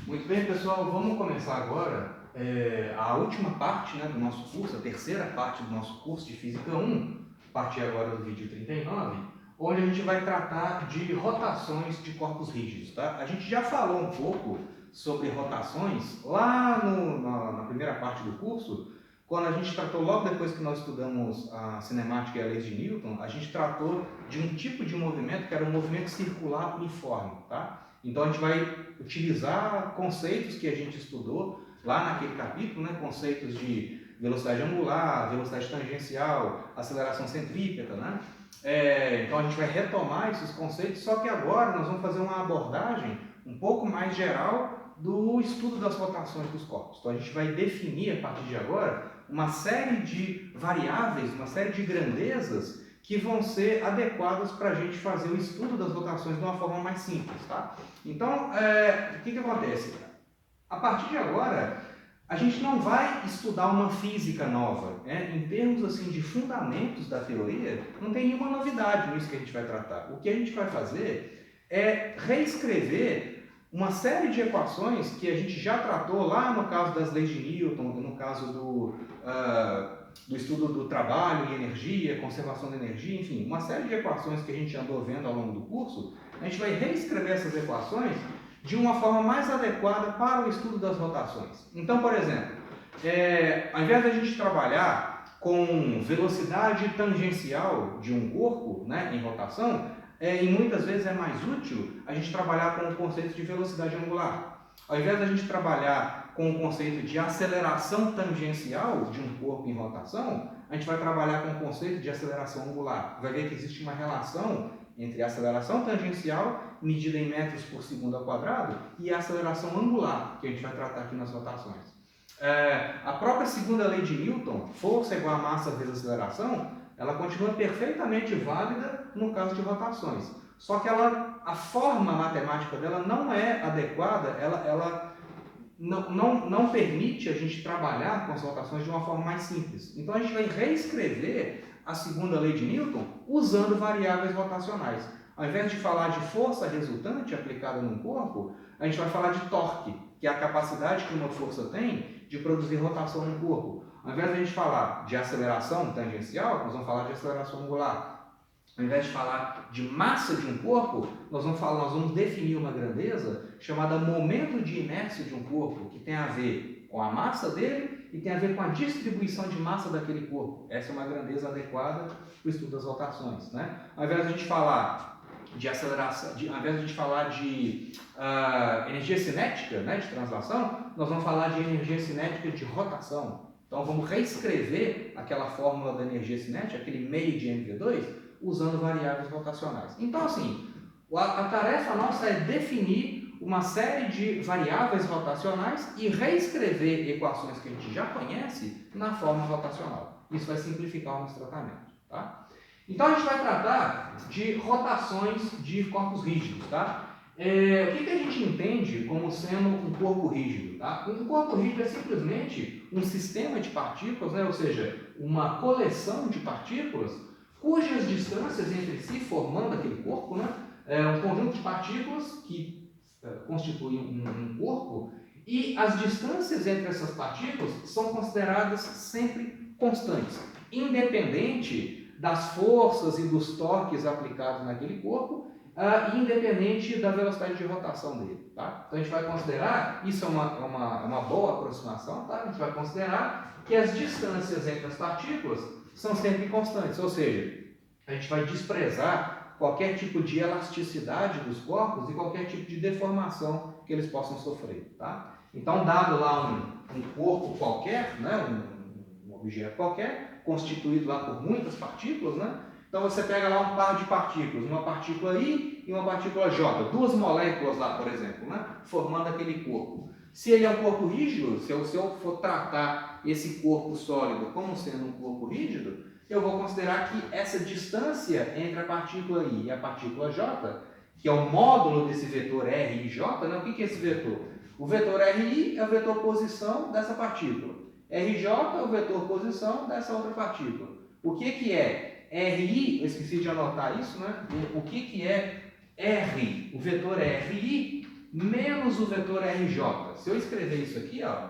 Muito bem, pessoal, vamos começar agora a última parte, né, do nosso curso, a terceira parte do nosso curso de Física 1, a partir agora do vídeo 39, onde a gente vai tratar de rotações de corpos rígidos. Tá? A gente já falou um pouco sobre rotações lá na primeira parte do curso, quando a gente tratou, logo depois que nós estudamos a cinemática e a leis de Newton, a gente tratou de um tipo de movimento que era um movimento circular uniforme. Tá? Então a gente vai utilizar conceitos que a gente estudou lá naquele capítulo, né? Conceitos de velocidade angular, velocidade tangencial, aceleração centrípeta, né? Então a gente vai retomar esses conceitos, só que agora nós vamos fazer uma abordagem um pouco mais geral do estudo das rotações dos corpos. Então a gente vai definir a partir de agora uma série de variáveis, uma série de grandezas que vão ser adequadas para a gente fazer o estudo das rotações de uma forma mais simples, tá? Então, o que acontece? A partir de agora, a gente não vai estudar uma física nova, né? Em termos assim, de fundamentos da teoria, não tem nenhuma novidade nisso que a gente vai tratar. O que a gente vai fazer é reescrever uma série de equações que a gente já tratou lá no caso das leis de Newton, no caso do estudo do trabalho e energia, conservação da energia, enfim, uma série de equações que a gente andou vendo ao longo do curso. A gente vai reescrever essas equações de uma forma mais adequada para o estudo das rotações. Então, por exemplo, ao invés de a gente trabalhar com velocidade tangencial de um corpo, né, em rotação, e muitas vezes é mais útil a gente trabalhar com o conceito de velocidade angular. Ao invés de a gente trabalhar com o conceito de aceleração tangencial de um corpo em rotação, a gente vai trabalhar com o conceito de aceleração angular. Vai ver que existe uma relação entre a aceleração tangencial, medida em metros por segundo ao quadrado, e a aceleração angular, que a gente vai tratar aqui nas rotações. A própria segunda lei de Newton, força igual a massa vezes aceleração, ela continua perfeitamente válida no caso de rotações. Só que a forma matemática dela não é adequada, ela não permite a gente trabalhar com as rotações de uma forma mais simples. Então a gente vai reescrever a segunda lei de Newton usando variáveis rotacionais. Ao invés de falar de força resultante aplicada num corpo, a gente vai falar de torque, que é a capacidade que uma força tem de produzir rotação no corpo. Ao invés de a gente falar de aceleração tangencial, nós vamos falar de aceleração angular. Ao invés de falar de massa de um corpo, nós vamos definir uma grandeza chamada momento de inércia de um corpo, que tem a ver com a massa dele e tem a ver com a distribuição de massa daquele corpo. Essa é uma grandeza adequada para o estudo das rotações, né? Ao invés de a gente falar de aceleração, ao invés de a gente falar de energia cinética, né, de translação, nós vamos falar de energia cinética de rotação. Então vamos reescrever aquela fórmula da energia cinética, aquele meio de mv2, usando variáveis rotacionais. Então, assim, a tarefa nossa é definir uma série de variáveis rotacionais e reescrever equações que a gente já conhece na forma rotacional. Isso vai simplificar o nosso tratamento, tá? Então, a gente vai tratar de rotações de corpos rígidos, tá? O que a gente entende como sendo um corpo rígido? Tá? Um corpo rígido é simplesmente um sistema de partículas, né? Ou seja, uma coleção de partículas cujas distâncias entre si, formando aquele corpo, né? Um conjunto de partículas que constituem um corpo, e as distâncias entre essas partículas são consideradas sempre constantes, independente das forças e dos torques aplicados naquele corpo, independente da velocidade de rotação dele. Tá? Então a gente vai considerar, isso é uma boa aproximação, tá? A gente vai considerar que as distâncias entre as partículas são sempre constantes, ou seja, a gente vai desprezar qualquer tipo de elasticidade dos corpos e qualquer tipo de deformação que eles possam sofrer. Tá? Então, dado lá um corpo qualquer, né, um objeto qualquer, constituído lá por muitas partículas, né? Então você pega lá um par de partículas, uma partícula I e uma partícula J, duas moléculas lá, por exemplo, né? Formando aquele corpo. Se ele é um corpo rígido, se eu for tratar esse corpo sólido como sendo um corpo rígido, eu vou considerar que essa distância entre a partícula I e a partícula J, que é o módulo desse vetor R e J, né? O que é esse vetor? O vetor RI é o vetor posição dessa partícula. RJ é o vetor posição dessa outra partícula. O que é RI? Eu esqueci de anotar isso, né? O que é R? O vetor RI menos o vetor RJ. Se eu escrever isso aqui, ó,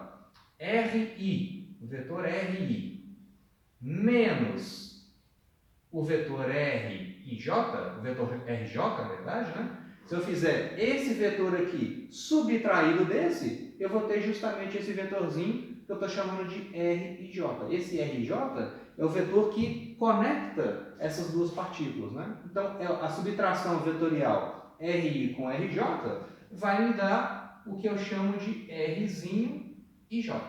RI, o vetor RI, menos o vetor RIJ, o vetor RJ, na verdade, né? Se eu fizer esse vetor aqui subtraído desse, eu vou ter justamente esse vetorzinho que eu estou chamando de RIJ. Esse RIJ é o vetor que conecta essas duas partículas, né? Então, a subtração vetorial RI com RJ vai me dar o que eu chamo de Rzinho e J.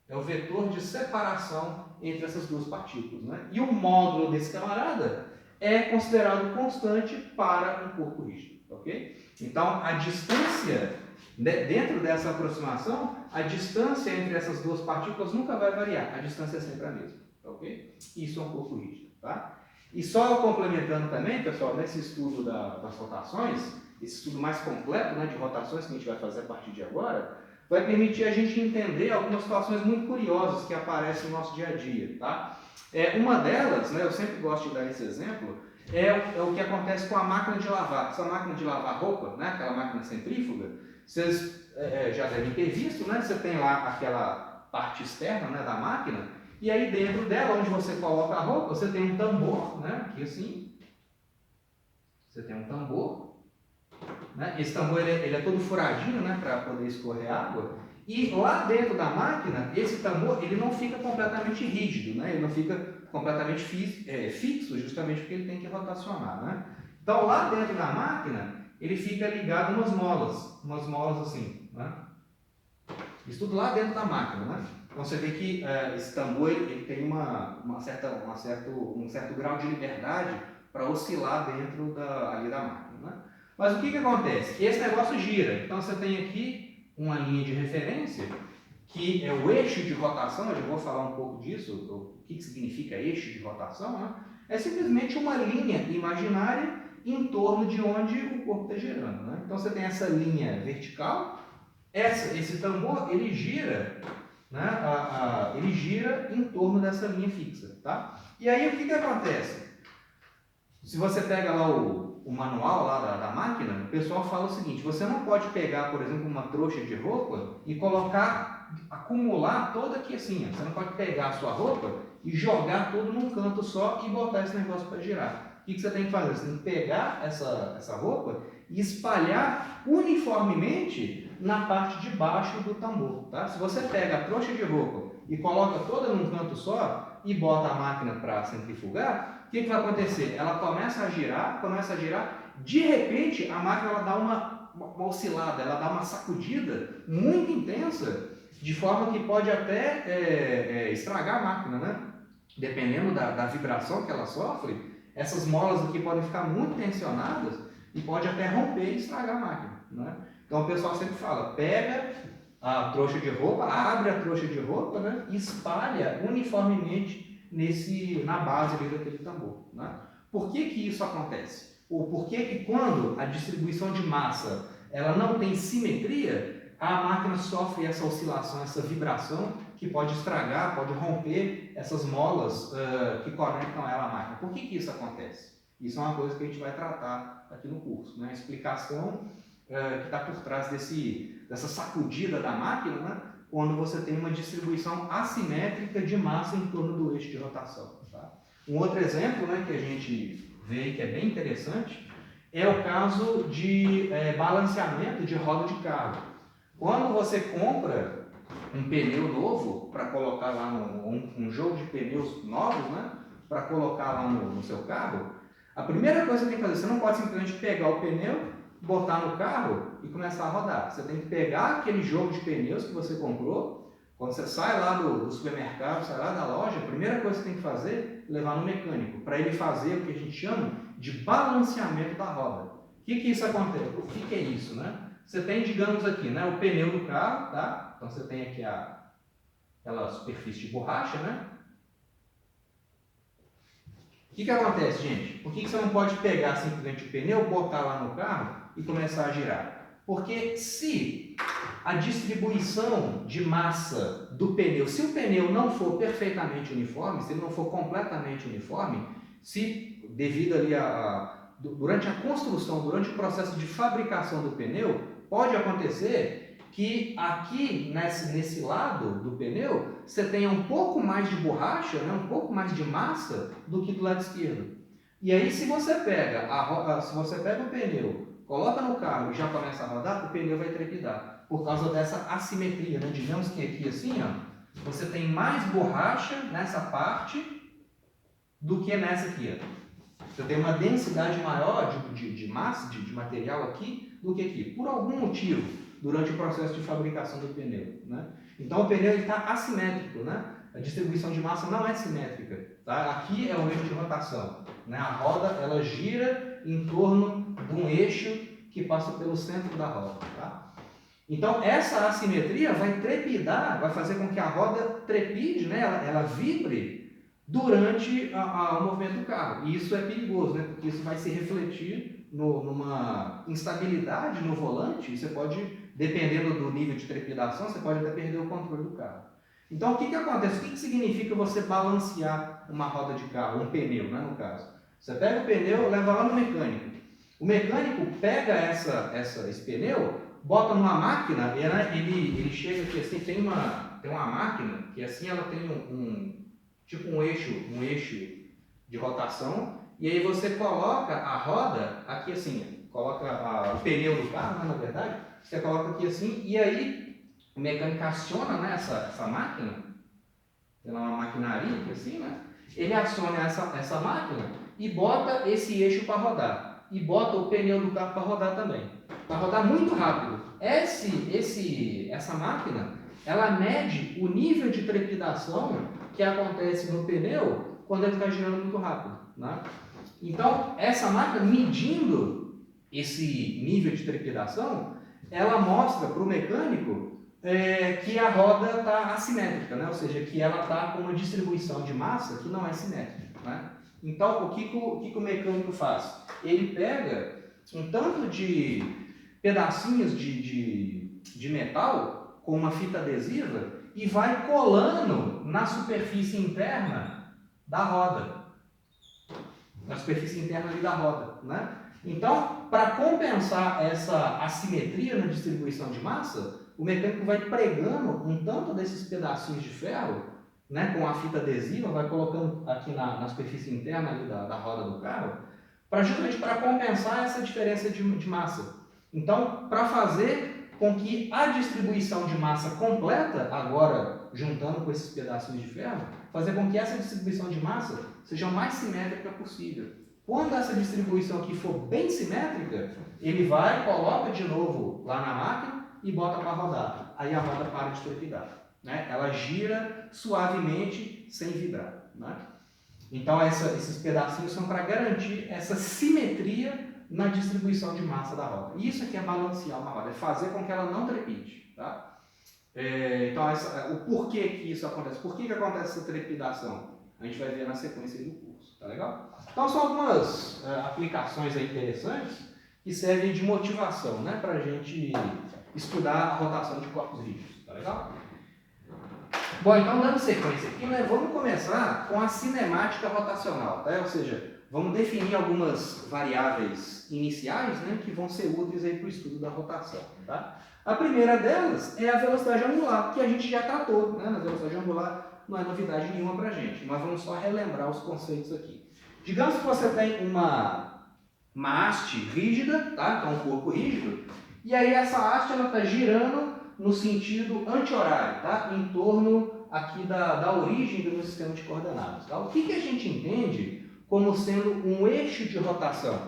É o vetor de separação entre essas duas partículas, né? E o módulo desse camarada é considerado constante para um corpo rígido, ok? Então, a distância, dentro dessa aproximação, a distância entre essas duas partículas nunca vai variar, a distância é sempre a mesma, ok? Isso é um corpo rígido, tá? E só complementando também, pessoal, nesse estudo das rotações, esse estudo mais completo, né, de rotações que a gente vai fazer a partir de agora, vai permitir a gente entender algumas situações muito curiosas que aparecem no nosso dia a dia, tá? Uma delas, né, eu sempre gosto de dar esse exemplo, é o que acontece com a máquina de lavar. Essa máquina de lavar roupa, né, aquela máquina centrífuga, vocês já devem ter visto, né? Você tem lá aquela parte externa, né, da máquina, e aí dentro dela, onde você coloca a roupa, você tem um tambor, né, aqui assim, você tem um tambor, né? Esse tambor ele é todo furadinho, né, para poder escorrer água. E lá dentro da máquina, esse tambor ele não fica completamente rígido, né? Ele não fica completamente fixo, justamente porque ele tem que rotacionar, né? Então lá dentro da máquina, ele fica ligado umas molas assim, né? Isso tudo lá dentro da máquina, né? Então você vê que esse tambor ele tem um certo grau de liberdade para oscilar dentro ali da máquina, né? Mas o que acontece? Esse negócio gira. Então você tem aqui uma linha de referência, que é o eixo de rotação. Eu já vou falar um pouco disso, o que significa eixo de rotação, né? É simplesmente uma linha imaginária em torno de onde o corpo está girando, né? Então você tem essa linha vertical, esse tambor ele gira, né? Ele gira em torno dessa linha fixa, tá? E aí o que acontece? Se você pega lá o manual lá da máquina, o pessoal fala o seguinte: você não pode pegar, por exemplo, uma trouxa de roupa e acumular toda aqui assim. Você não pode pegar a sua roupa e jogar tudo num canto só e botar esse negócio para girar. O que você tem que fazer? Você tem que pegar essa roupa e espalhar uniformemente na parte de baixo do tambor, tá? Se você pega a trouxa de roupa e coloca toda num canto só e bota a máquina para centrifugar, o que vai acontecer? Ela começa a girar, de repente a máquina ela dá uma oscilada, ela dá uma sacudida muito intensa, de forma que pode até estragar a máquina, né? Dependendo da vibração que ela sofre, essas molas aqui podem ficar muito tensionadas e pode até romper e estragar a máquina, né? Então o pessoal sempre fala, pega a trouxa de roupa, abre a trouxa de roupa, né, e espalha uniformemente na base ali daquele tambor, né? Por que isso acontece? Ou por que quando a distribuição de massa ela não tem simetria, a máquina sofre essa oscilação, essa vibração que pode estragar, pode romper essas molas que conectam ela à máquina? Por que isso acontece? Isso é uma coisa que a gente vai tratar aqui no curso, né? A explicação que está por trás dessa sacudida da máquina, né? Quando você tem uma distribuição assimétrica de massa em torno do eixo de rotação, tá? Um outro exemplo, né, que a gente vê que é bem interessante é o caso de balanceamento de roda de carro. Quando você compra um pneu novo para colocar lá um jogo de pneus novos, né, para colocar lá no seu carro, a primeira coisa que você tem que fazer, você não pode simplesmente pegar o pneu, botar no carro e começar a rodar. Você tem que pegar aquele jogo de pneus que você comprou. Quando você sai lá do supermercado, sai lá da loja, a primeira coisa que você tem que fazer é levar no mecânico, para ele fazer o que a gente chama de balanceamento da roda. O que isso acontece? O que é isso, né? Você tem, digamos aqui, né, o pneu do carro, tá? Então você tem aqui aquela superfície de borracha, né? O que acontece, gente? Por que você não pode pegar simplesmente o pneu, botar lá no carro e começar a girar? Porque se a distribuição de massa do pneu, se o pneu não for perfeitamente uniforme, se ele não for completamente uniforme, se devido ali durante a construção, durante o processo de fabricação do pneu, pode acontecer que aqui nesse lado do pneu você tenha um pouco mais de borracha, né, um pouco mais de massa do que do lado esquerdo. E aí se você pega o pneu, coloca no carro e já começa a rodar, o pneu vai trepidar por causa dessa assimetria, né? Digamos que aqui assim, ó, você tem mais borracha nessa parte do que nessa aqui, ó. Você tem uma densidade maior de massa, de material aqui, do que aqui, por algum motivo, durante o processo de fabricação do pneu, né? Então o pneu está assimétrico, né? A distribuição de massa não é simétrica, tá? Aqui é o eixo de rotação, né? A roda ela gira em torno de um eixo que passa pelo centro da roda, tá? Então essa assimetria vai trepidar, vai fazer com que a roda trepide, né? Ela vibre durante o movimento do carro. E isso é perigoso, né? Porque isso vai se refletir numa instabilidade no volante. E você pode, dependendo do nível de trepidação, você pode até perder o controle do carro. Então, o que acontece? O que significa você balancear uma roda de carro, um pneu, né, no caso? Você pega o pneu e leva lá no mecânico. O mecânico pega esse pneu, bota numa máquina, e ele chega aqui assim, tem uma máquina que assim ela tem tipo um eixo de rotação, e aí você coloca a roda aqui assim, coloca o pneu do carro, né, na verdade, você coloca aqui assim, e aí o mecânico aciona, né, essa máquina, tem lá uma maquinaria aqui assim, né, ele aciona essa máquina e bota esse eixo para rodar, e bota o pneu do carro para rodar também, para rodar muito rápido. Essa máquina, ela mede o nível de trepidação que acontece no pneu quando ele está girando muito rápido, né? Então, essa máquina, medindo esse nível de trepidação, ela mostra para o mecânico que a roda está assimétrica, né? Ou seja, que ela está com uma distribuição de massa que não é simétrica, né? Então, o que o mecânico faz? Ele pega um tanto de pedacinhos de metal com uma fita adesiva e vai colando na superfície interna da roda. Na superfície interna ali da roda, né? Então, para compensar essa assimetria na distribuição de massa, o mecânico vai pregando um tanto desses pedacinhos de ferro, né, com a fita adesiva, vai colocando aqui na superfície interna ali da roda do carro, justamente para compensar essa diferença de massa. Então, para fazer com que a distribuição de massa completa, agora juntando com esses pedacinhos de ferro, fazer com que essa distribuição de massa seja o mais simétrica possível. Quando essa distribuição aqui for bem simétrica, ele vai, coloca de novo lá na máquina e bota para rodar. Aí a roda para de trepidar, né? Ela gira suavemente, sem vibrar, né? Então esses pedacinhos são para garantir essa simetria na distribuição de massa da roda. Isso aqui é balancear uma roda, é fazer com que ela não trepide, tá? Então, o porquê que isso acontece? Por que acontece essa trepidação? A gente vai ver na sequência do curso, tá legal? Então, são algumas aplicações aí interessantes que servem de motivação, né, para a gente estudar a rotação de corpos rígidos, tá legal? Bom, então, dando sequência aqui, né, vamos começar com a cinemática rotacional, tá? Ou seja, vamos definir algumas variáveis iniciais, né, que vão ser úteis para o estudo da rotação, tá? A primeira delas é a velocidade angular, que a gente já tratou, né? Na velocidade angular não é novidade nenhuma para a gente, mas vamos só relembrar os conceitos aqui. Digamos que você tem uma haste rígida, tá? Então, um corpo rígido, e aí essa haste está girando no sentido anti-horário, tá? Em torno aqui da origem do meu sistema de coordenadas, tá? O que a gente entende como sendo um eixo de rotação?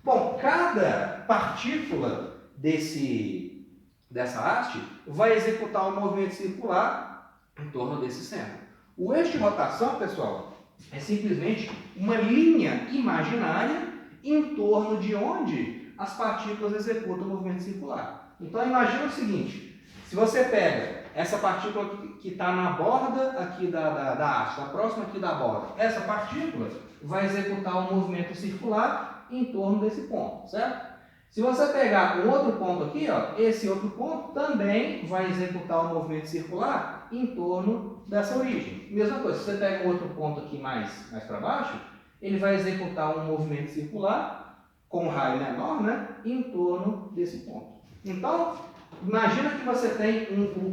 Bom, cada partícula dessa haste vai executar um movimento circular em torno desse centro. O eixo de rotação, pessoal, é simplesmente uma linha imaginária em torno de onde as partículas executam o movimento circular. Então, imagina o seguinte, se você pega essa partícula que está na borda aqui da haste, está próxima aqui da borda, essa partícula vai executar um movimento circular em torno desse ponto, certo? Se você pegar um outro ponto aqui, ó, esse outro ponto também vai executar um movimento circular em torno dessa origem. Mesma coisa, se você pega um outro ponto aqui mais para baixo, ele vai executar um movimento circular com raio menor, né, em torno desse ponto. Então, imagina que você tem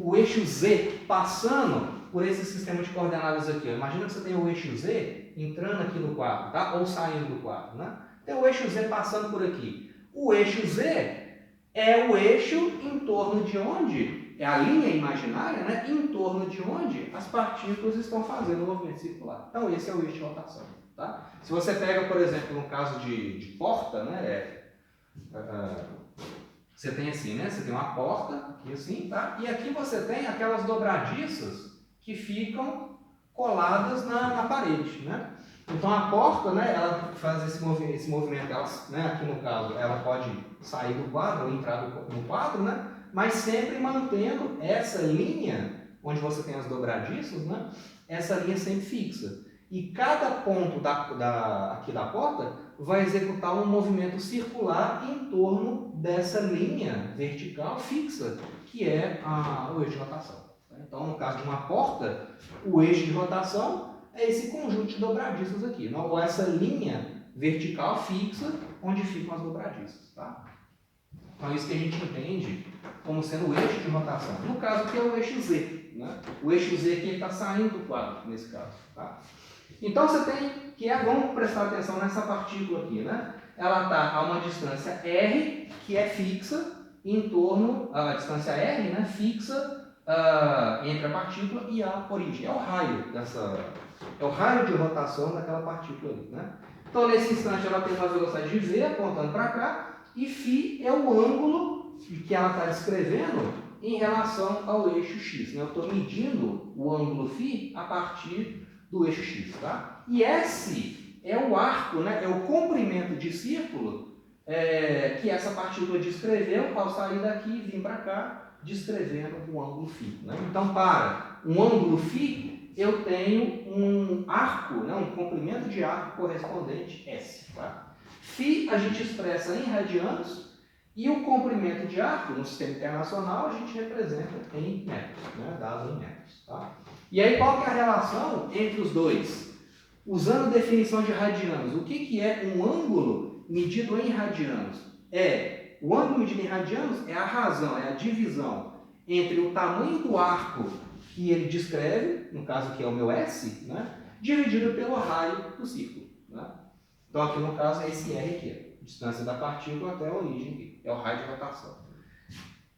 o eixo Z passando por esse sistema de coordenadas aqui. Ó. Imagina que você tem o eixo Z entrando aqui no quadro, tá? Ou saindo do quadro, né? Tem o eixo Z passando por aqui. O eixo Z é o eixo em torno de onde, é a linha imaginária, né? Em torno de onde as partículas estão fazendo o movimento circular. Então, esse é o eixo de rotação, tá? Se você pega, por exemplo, no caso de porta, né? Você tem assim, né? Você tem uma porta, aqui assim, tá? E aqui você tem aquelas dobradiças que ficam coladas na parede, né? Então a porta, né, ela faz esse movimento, ela, né, aqui no caso, ela pode sair do quadro ou entrar no quadro, né? Mas sempre mantendo essa linha, onde você tem as dobradiças, né? Essa linha sempre fixa. E cada ponto aqui da porta vai executar um movimento circular em torno dessa linha vertical fixa, que é o eixo de rotação. Então, no caso de uma porta, o eixo de rotação é esse conjunto de dobradiças aqui, não? Ou essa linha vertical fixa, onde ficam as dobradiças. Tá? Então, é isso que a gente entende como sendo o eixo de rotação. No caso aqui é o eixo Z. Né? O eixo Z aqui está saindo do quadro, nesse caso. Tá? Então, você tem que vamos prestar atenção nessa partícula aqui. Né? Ela está a uma distância R, que é fixa, em torno, a distância R, né, fixa, entre a partícula e a origem. É o raio de rotação daquela partícula ali, né? Então, nesse instante, ela tem uma velocidade de V apontando para cá, e φ é o ângulo que ela está descrevendo em relação ao eixo X. Né? Eu estou medindo o ângulo φ a partir do eixo X. Tá? E S é o arco, né? É o comprimento de círculo que essa partícula descreveu ao sair daqui e vir para cá, descrevendo o ângulo φ. Né? Então, para um ângulo φ, eu tenho um arco, né? Um comprimento de arco correspondente S. Tá? Φ a gente expressa em radianos e o comprimento de arco no sistema internacional a gente representa em metros, né? Dado em metros. Tá? E aí, qual que é a relação entre os dois? Usando a definição de radianos, o que é um ângulo medido em radianos? O ângulo medido em radianos é a razão, é a divisão entre o tamanho do arco que ele descreve, no caso aqui é o meu S, né, dividido pelo raio do círculo. Né? Então aqui no caso é esse R aqui, a distância da partícula até a origem aqui, é o raio de rotação.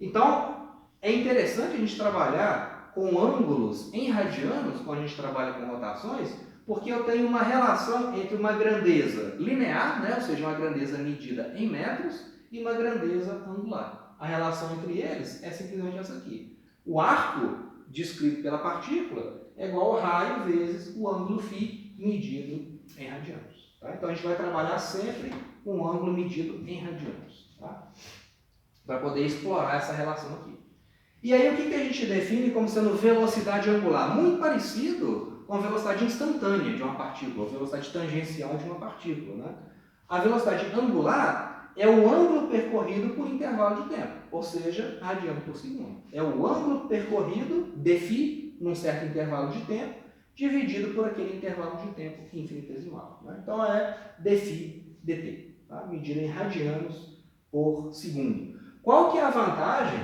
Então é interessante a gente trabalhar com ângulos em radianos, quando a gente trabalha com rotações, porque eu tenho uma relação entre uma grandeza linear, né, ou seja, uma grandeza medida em metros, e uma grandeza angular. A relação entre eles é simplesmente essa aqui. O arco descrito pela partícula é igual ao raio vezes o ângulo φ medido em radianos. Tá? Então a gente vai trabalhar sempre com o ângulo medido em radianos, tá? Para poder explorar essa relação aqui. E aí o que a gente define como sendo velocidade angular? Muito parecido com a velocidade instantânea de uma partícula, a velocidade tangencial de uma partícula. Né? A velocidade angular é o ângulo percorrido por intervalo de tempo, ou seja, radiano por segundo. É o ângulo percorrido, dφ, num certo intervalo de tempo, dividido por aquele intervalo de tempo infinitesimal. Né? Então é dφ dt, tá? Medida em radianos por segundo. Qual que é a vantagem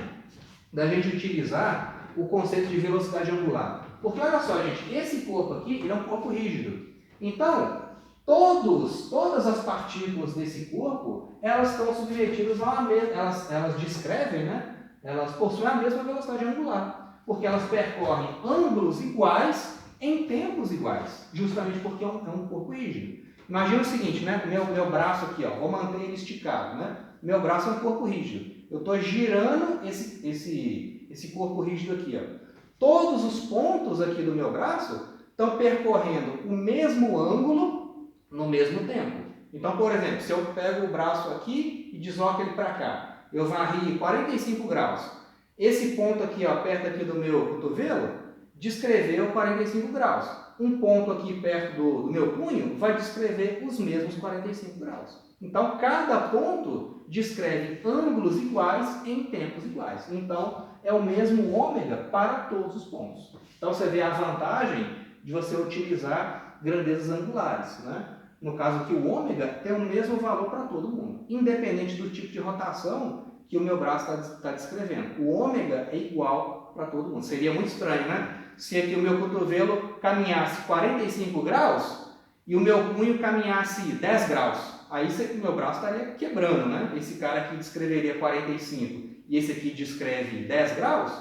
da gente utilizar o conceito de velocidade angular? Porque olha só, gente, esse corpo aqui ele é um corpo rígido. Então, todas as partículas desse corpo, elas estão submetidas a uma mesma, elas descrevem, né? Elas possuem a mesma velocidade angular, porque elas percorrem ângulos iguais em tempos iguais, justamente porque é um corpo rígido. Imagina o seguinte, né? Meu braço aqui, ó, vou manter ele esticado, né? Meu braço é um corpo rígido. Eu estou girando esse corpo rígido aqui, ó. Todos os pontos aqui do meu braço estão percorrendo o mesmo ângulo no mesmo tempo. Então, por exemplo, se eu pego o braço aqui e desloco ele para cá, eu varri 45 graus. Esse ponto aqui, ó, perto aqui do meu cotovelo, descreveu 45 graus. Um ponto aqui perto do meu punho vai descrever os mesmos 45 graus. Então, cada ponto descreve ângulos iguais em tempos iguais. Então, é o mesmo ômega para todos os pontos. Então, você vê a vantagem de você utilizar grandezas angulares, né? no caso aqui o ômega, tem o mesmo valor para todo mundo, independente do tipo de rotação que o meu braço está descrevendo. O ômega é igual para todo mundo. Seria muito estranho, né? Se aqui o meu cotovelo caminhasse 45 graus e o meu punho caminhasse 10 graus. Aí o meu braço estaria quebrando, né? Esse cara aqui descreveria 45 e esse aqui descreve 10 graus,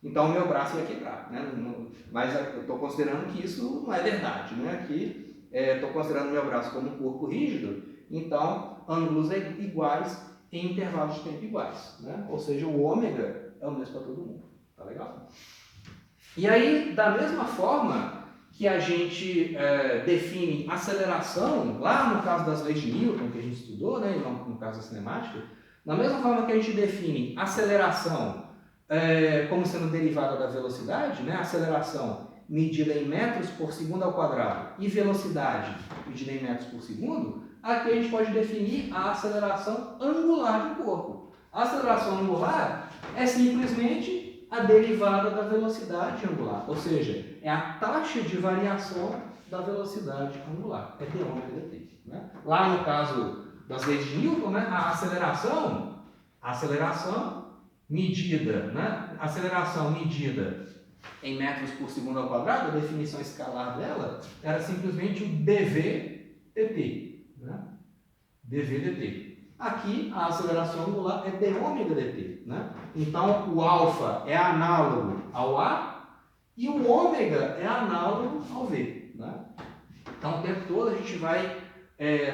então o meu braço ia quebrar, né? Mas eu estou considerando que isso não é verdade, né? Aqui estou considerando o meu braço como um corpo rígido, então ângulos iguais em intervalos de tempo iguais, né? Ou seja, o ômega é o mesmo para todo mundo, tá legal? E aí, da mesma forma que a gente define aceleração, lá no caso das leis de Newton, que a gente estudou, né, no caso da cinemática, da mesma forma que a gente define aceleração como sendo derivada da velocidade, né, aceleração medida em metros por segundo ao quadrado e velocidade medida em metros por segundo, aqui a gente pode definir a aceleração angular do corpo. A aceleração angular é simplesmente a derivada da velocidade angular, ou seja, é a taxa de variação da velocidade angular, é d ômega dt. Né? Lá no caso das leis de Newton, né, a aceleração medida, né, aceleração medida em metros por segundo ao quadrado, a definição escalar dela era simplesmente o dv dt. Né? dv dt. Aqui, a aceleração angular é d ômega dt. Né? Então, o alfa é análogo ao A e o ômega é análogo ao V. Né? Então, o tempo todo a gente vai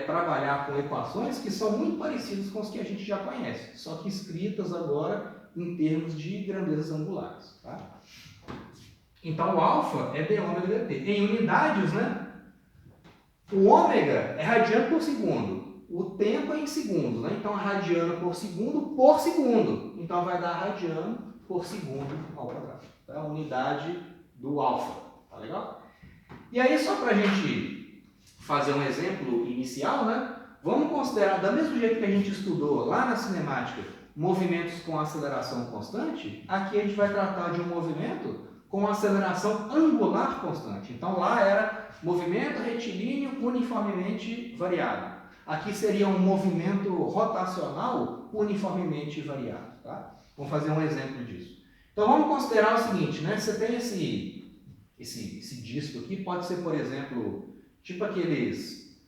trabalhar com equações que são muito parecidas com as que a gente já conhece, só que escritas agora em termos de grandezas angulares. Tá? Então, o alfa é d ômega dt. Em unidades, né? O ômega é radiano por segundo. O tempo é em segundos, né? Então, radiano por segundo. Então, vai dar radiano por segundo ao quadrado. Tá? A unidade do alfa. Tá legal? E aí, só para a gente fazer um exemplo inicial, né? Vamos considerar, do mesmo jeito que a gente estudou lá na cinemática, movimentos com aceleração constante, aqui a gente vai tratar de um movimento com aceleração angular constante. Então, lá era movimento retilíneo uniformemente variável. Aqui seria um movimento rotacional uniformemente variável. Tá? Vamos fazer um exemplo disso. Então, vamos considerar o seguinte, né? Você tem esse disco aqui, pode ser, por exemplo, tipo aqueles,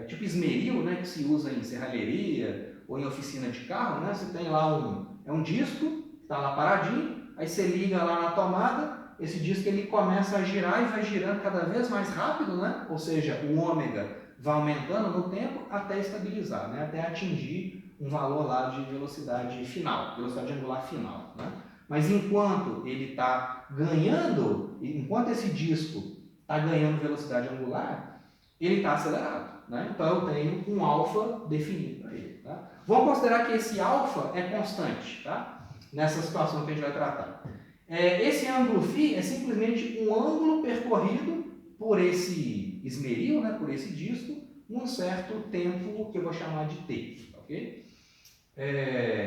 tipo esmeril, né? Que se usa em serralheria ou em oficina de carro, né? Você tem lá um disco, está lá paradinho, aí você liga lá na tomada, esse disco ele começa a girar e vai girando cada vez mais rápido, né? Ou seja, o ômega vai aumentando no tempo até estabilizar, né? Até atingir um valor lá de velocidade final, velocidade angular final. Né? Mas enquanto ele está ganhando, enquanto esse disco está ganhando velocidade angular, ele está acelerado. Né? Então eu tenho um alfa definido para ele. Tá? Vamos considerar que esse alfa é constante, tá? Nessa situação que a gente vai tratar. Esse ângulo φ é simplesmente um ângulo percorrido por esse esmeril, né, por esse disco, num certo tempo que eu vou chamar de t. Okay?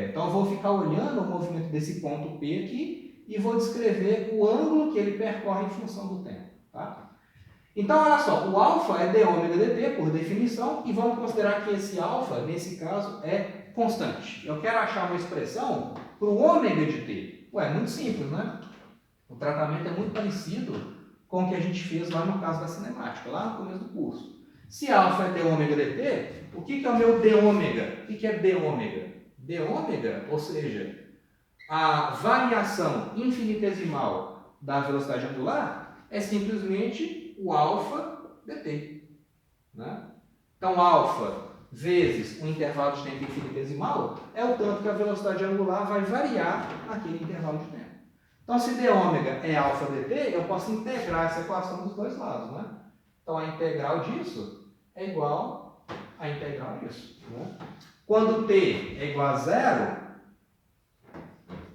Então eu vou ficar olhando o movimento desse ponto P aqui e vou descrever o ângulo que ele percorre em função do tempo. Tá? Então olha só, o alfa é d ômega dt por definição e vamos considerar que esse alfa, nesse caso, é constante. Eu quero achar uma expressão para o ômega de t. Ué, é muito simples, né? O tratamento é muito parecido com o que a gente fez lá no caso da cinemática, lá no começo do curso. Se alfa é d ômega dt, o que é o meu d ômega? O que é d ômega? D ômega, ou seja, a variação infinitesimal da velocidade angular é simplesmente o alfa dt. Né? Então, alfa vezes um intervalo de tempo infinitesimal é o tanto que a velocidade angular vai variar naquele intervalo de tempo. Então, se d ômega é alfa dt, eu posso integrar essa equação dos dois lados. Né? Então, a integral disso é igual à integral disso. Né? Quando t é igual a zero,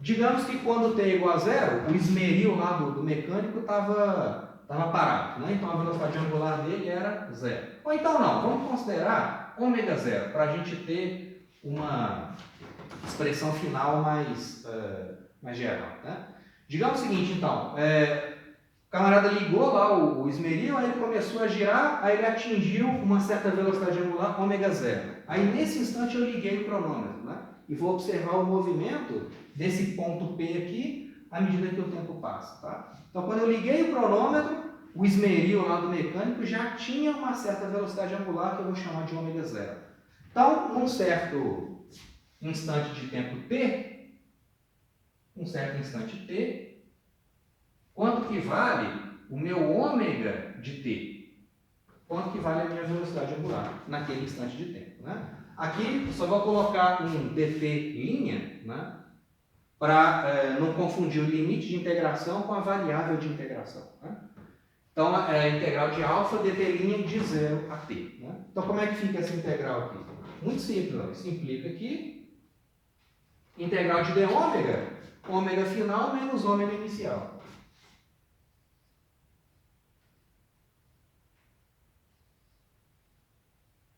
digamos que quando t é igual a zero, o esmeril lá do mecânico estava parado. Né? Então, a velocidade angular dele era zero. Ou então não, vamos considerar ômega zero, para a gente ter uma expressão final mais geral. Né? Digamos o seguinte, então, camarada ligou lá o esmeril, aí ele começou a girar, aí ele atingiu uma certa velocidade angular, ômega zero. Aí nesse instante eu liguei o cronômetro, né? E vou observar o movimento desse ponto P aqui à medida que o tempo passa, tá? Então quando eu liguei o cronômetro, o esmeril lá do mecânico já tinha uma certa velocidade angular que eu vou chamar de ômega zero. Então, num certo instante de tempo t, quanto que vale o meu ômega de t? Quanto que vale a minha velocidade angular naquele instante de tempo, né? Aqui só vou colocar um dt linha, né? Para não confundir o limite de integração com a variável de integração, né? Então, é a integral de alfa dt' de 0 a t. Né? Então, como é que fica essa integral aqui? Muito simples, ó. Isso implica que integral de d ômega, ômega final menos ômega inicial.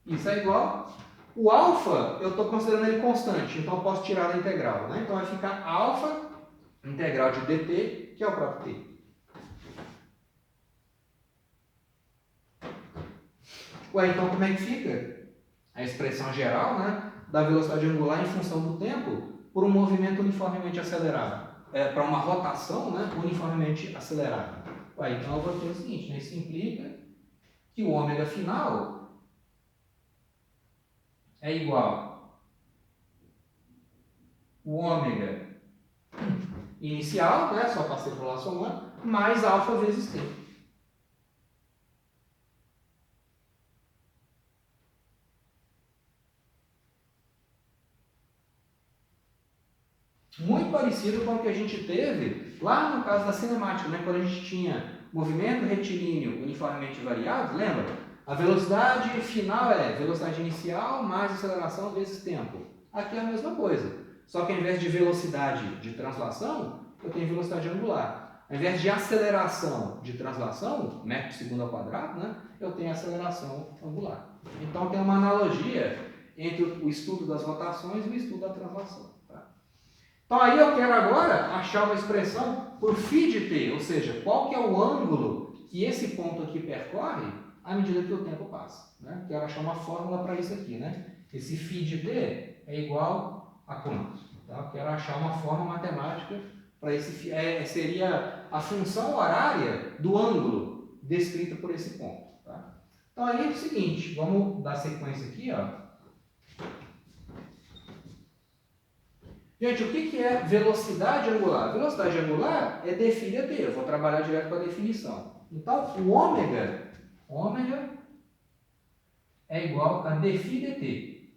Isso é igual. O alfa, eu estou considerando ele constante, então eu posso tirar da integral. Né? Então, vai ficar alfa, integral de dt, que é o próprio t. Ué, então como é que fica a expressão geral, né, da velocidade angular em função do tempo por um movimento uniformemente acelerado? Para uma rotação, né, uniformemente acelerada. Ué, então eu vou ter o seguinte, né, isso implica que o ômega final é igual o ômega inicial, né, só passei por lá somando, mais alfa vezes t. Muito parecido com o que a gente teve lá no caso da cinemática, né? Quando a gente tinha movimento retilíneo uniformemente variado, lembra? A velocidade final é velocidade inicial mais aceleração vezes tempo. Aqui é a mesma coisa, só que ao invés de velocidade de translação, eu tenho velocidade angular. Ao invés de aceleração de translação, metro por segundo ao quadrado, né? Eu tenho aceleração angular. Então tem uma analogia entre o estudo das rotações e o estudo da translação. Então aí eu quero agora achar uma expressão por φ de t, ou seja, qual que é o ângulo que esse ponto aqui percorre à medida que o tempo passa. Né? Quero achar uma fórmula para isso aqui. Né? Esse φ de t é igual a quanto? Tá? Quero achar uma fórmula matemática para esse φ. Seria a função horária do ângulo descrita por esse ponto. Tá? Então aí é o seguinte, vamos dar sequência aqui, ó. Gente, o que é velocidade angular? Velocidade angular é dφ dt. Eu vou trabalhar direto com a definição. Então, o ômega é igual a dφ dt.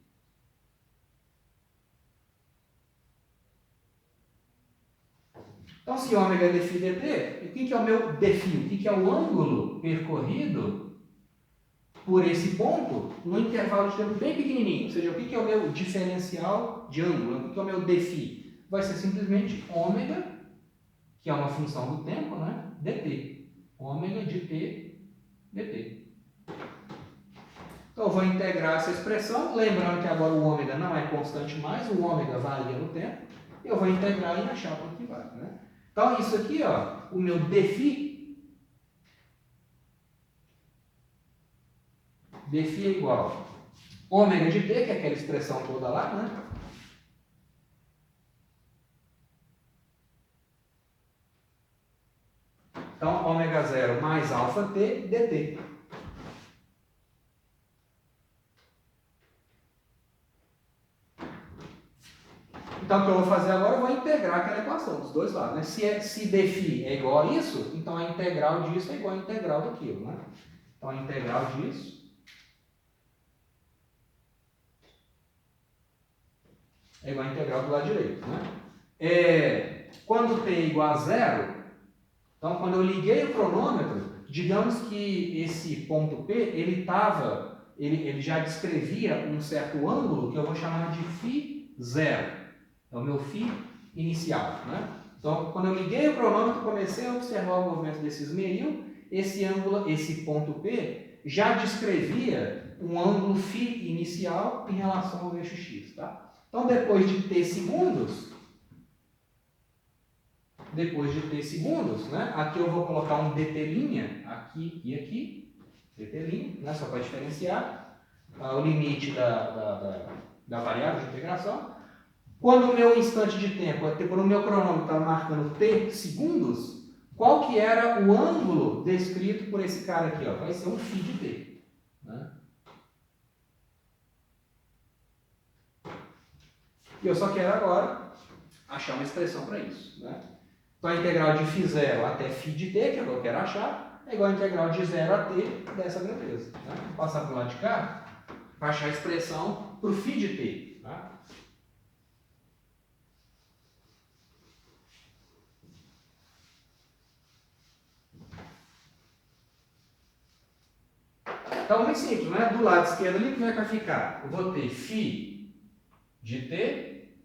Então, se ômega é dφ dt, o que é o meu dφ? O que é o ângulo percorrido por esse ponto no intervalo de tempo bem pequenininho? Ou seja, o que é o meu diferencial de ângulo? O que é o meu dφ? Vai ser simplesmente ômega, que é uma função do tempo, né? dt. Ômega de t dt. Então, eu vou integrar essa expressão, lembrando que agora o ômega não é constante mais, o ômega varia no tempo. Eu vou integrar e achar quanto que vale, né? Então, isso aqui, ó, o meu dφ é igual ômega de t, que é aquela expressão toda lá, né? Então, ômega 0 mais alfa t dt. Então, o que eu vou fazer agora? Eu vou integrar aquela equação dos dois lados. Né? Se dφ é igual a isso, então a integral disso é igual a integral daquilo. Né? Então, a integral disso é igual a integral do lado direito. Né? Quando t é igual a zero, então quando eu liguei o cronômetro, digamos que esse ponto P, ele já descrevia um certo ângulo que eu vou chamar de φ0. É o meu φ inicial. Né? Então, quando eu liguei o cronômetro, comecei a observar o movimento desse esmeril, esse ponto P já descrevia um ângulo φ inicial em relação ao eixo x. Tá? Então, depois de t segundos, depois de t segundos, né? Aqui eu vou colocar um dt', aqui e aqui, dt', né? Só para diferenciar o limite da variável de integração. Quando o meu instante de tempo, quando o meu cronômetro está marcando t segundos, qual que era o ângulo descrito por esse cara aqui? Ó? Vai ser um φ de t. Né? E eu só quero agora achar uma expressão para isso. Né? Então a integral de φ0 até φ de t, que é o que eu quero achar, é igual a integral de 0 a t dessa grandeza. Né? Vou passar para o lado de cá para achar a expressão para o φ de t. Tá? Então, muito simples, né? Do lado esquerdo ali, como é que vai ficar? Eu vou ter φ de t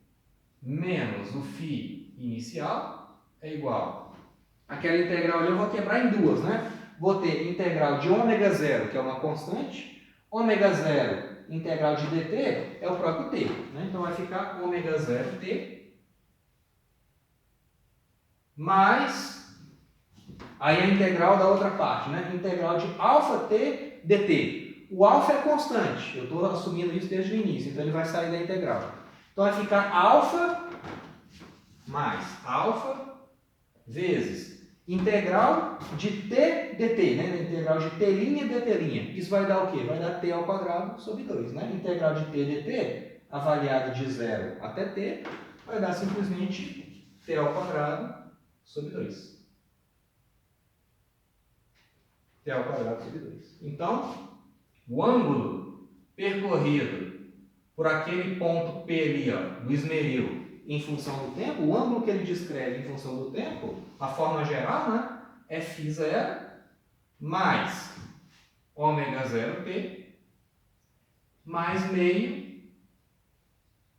menos o φ inicial é igual. Aquela integral ali eu vou quebrar em duas, né? Vou ter integral de ômega zero, que é uma constante, ômega zero, integral de dt, é o próprio t. Né? Então vai ficar ômega zero t mais aí a integral da outra parte, né? Integral de alfa t dt. O alfa é constante, eu estou assumindo isso desde o início, então ele vai sair da integral. Então vai ficar alfa mais alfa vezes integral de t dt, né? Integral de t' dt'. Isso vai dar o quê? Vai dar t ao quadrado sobre 2, né? Integral de t dt, avaliado de 0 até t, vai dar simplesmente t ao quadrado sobre 2. T ao quadrado sobre 2. Então, o ângulo percorrido por aquele ponto P ali, ó, do esmeril, em função do tempo, o ângulo que ele descreve em função do tempo, a forma geral, né, é φ0 mais ômega 0t mais meio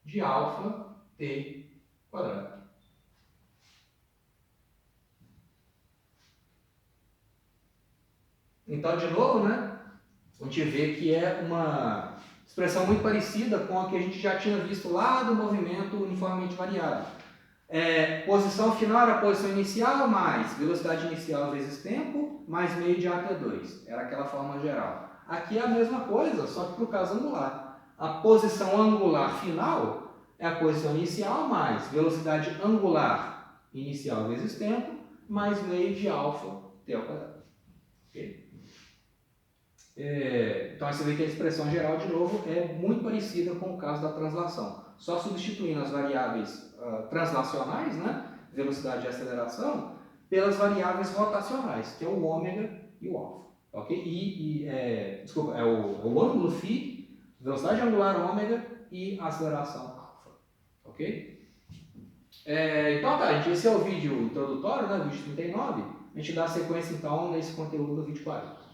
de alfa t quadrado. Então, de novo, né, a gente vê que é uma expressão muito parecida com a que a gente já tinha visto lá do movimento uniformemente variável. Posição final era a posição inicial mais velocidade inicial vezes tempo mais meio de A até 2. Era aquela forma geral. Aqui é a mesma coisa, só que para o caso angular. A posição angular final é a posição inicial mais velocidade angular inicial vezes tempo mais meio de alfa t ao quadrado. Okay? Então você vê que a expressão geral, de novo, é muito parecida com o caso da translação. Só substituindo as variáveis translacionais, né, velocidade e aceleração, pelas variáveis rotacionais, que é o ômega e o alfa. Okay? Desculpa, é o ângulo φ, velocidade angular ômega e aceleração alfa. Ok? Então tá, esse é o vídeo introdutório, né, vídeo 39. A gente dá sequência então nesse conteúdo do vídeo 40.